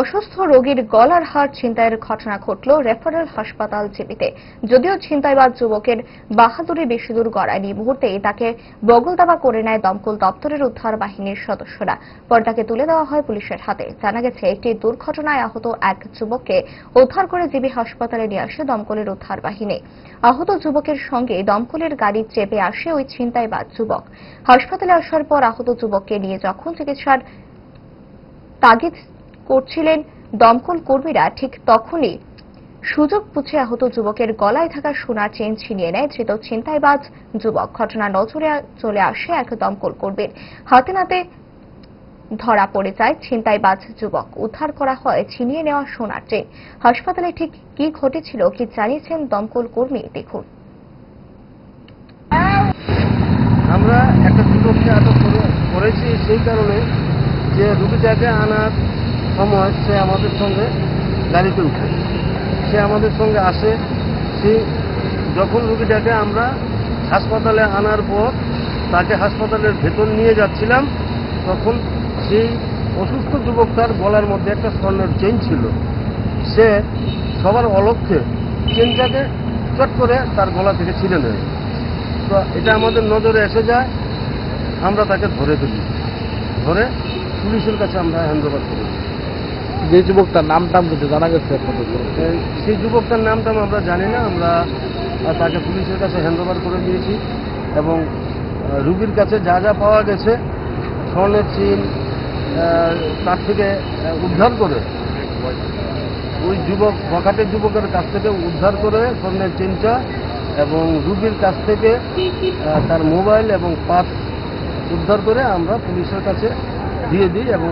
অসুস্থ রোগীর গলার হাড় ছিনতাইয়ের ঘটনা ঘটল রেফারেল হাসপাতাল জিবিতে। যদিও ছিনতাইবাজ যুবকের বাহাদুরি বেশি দূর গড়ায়নি, মুহূর্তেই তাকে বগলদাবা করে নেয় দমকল দপ্তরের উদ্ধার বাহিনীর সদস্যরা। পরে তাকে তুলে দেওয়া হয় পুলিশের হাতে। জানা গেছে, একটি দুর্ঘটনায় আহত এক যুবককে উদ্ধার করে জিবি হাসপাতালে নিয়ে আসে দমকলের উদ্ধার বাহিনী। আহত যুবকের সঙ্গে দমকলের গাড়ি চেপে আসে ওই ছিনতাইবাজ যুবক। হাসপাতালে আসার পর আহত যুবককে নিয়ে যখন চিকিৎসার তাগিদ করছিলেন দমকল কর্মীরা, ঠিক তখনই সুযোগ বুঝে আহত যুবকের গলায় থাকা সোনার চেইন ছিনিয়ে নেয় ধৃত ছিনতাইবাজ যুবক। ঘটনা নজরে চলে আসে এক দমকল কর্মীর। হাতে নাতে ধরা পড়ে যায় ছিনতাইবাজ যুবক। উদ্ধার করা হয় ছিনিয়ে নেওয়া সোনার চেইন। হাসপাতালে ঠিক কি ঘটেছিল, কি জানিয়েছেন দমকল কর্মী, দেখুন। আমরা একটা যুবককে আটক করেছি সেই কারণে যে রুগীটাকে আনার সময় সে আমাদের সঙ্গে গাড়িতে উঠে, সে আমাদের সঙ্গে আসে। সে যখন রুগীটাকে আমরা হাসপাতালে আনার পর তাকে হাসপাতালের ভেতর নিয়ে যাচ্ছিলাম, তখন সেই অসুস্থ যুবকটার গলার মধ্যে একটা স্বর্ণের চেইন ছিল। সে সবার অলক্ষ্যে চেইনটাকে চট করে তার গলা থেকে ছিঁড়ে নেয়। তো এটা আমাদের নজরে এসে যায়, আমরা তাকে ধরে ফেলি, ধরে পুলিশের কাছে আমরা হ্যান্ডওভার করি। যে যুবকটার নামটাম কিন্তু জানা গেছে, সেই যুবকটার নামটাম আমরা জানি না। আমরা তাকে পুলিশের কাছে হ্যান্ডওভার করে দিয়েছি এবং রুগীর কাছে যা যা পাওয়া গেছে, স্বর্ণের চেইন তার থেকে উদ্ধার করে, ওই যুবক বখাটের যুবকের কাছ থেকে উদ্ধার করে স্বর্ণের চেইনটা এবং রুগীর কাছ থেকে তার মোবাইল এবং পার্স উদ্ধার করে আমরা পুলিশের কাছে দিয়ে দিই এবং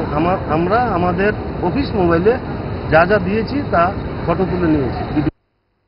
আমরা আমাদের অফিস মোবাইলে যা যা দিয়েছি তা ফটো তুলে নিয়েছি।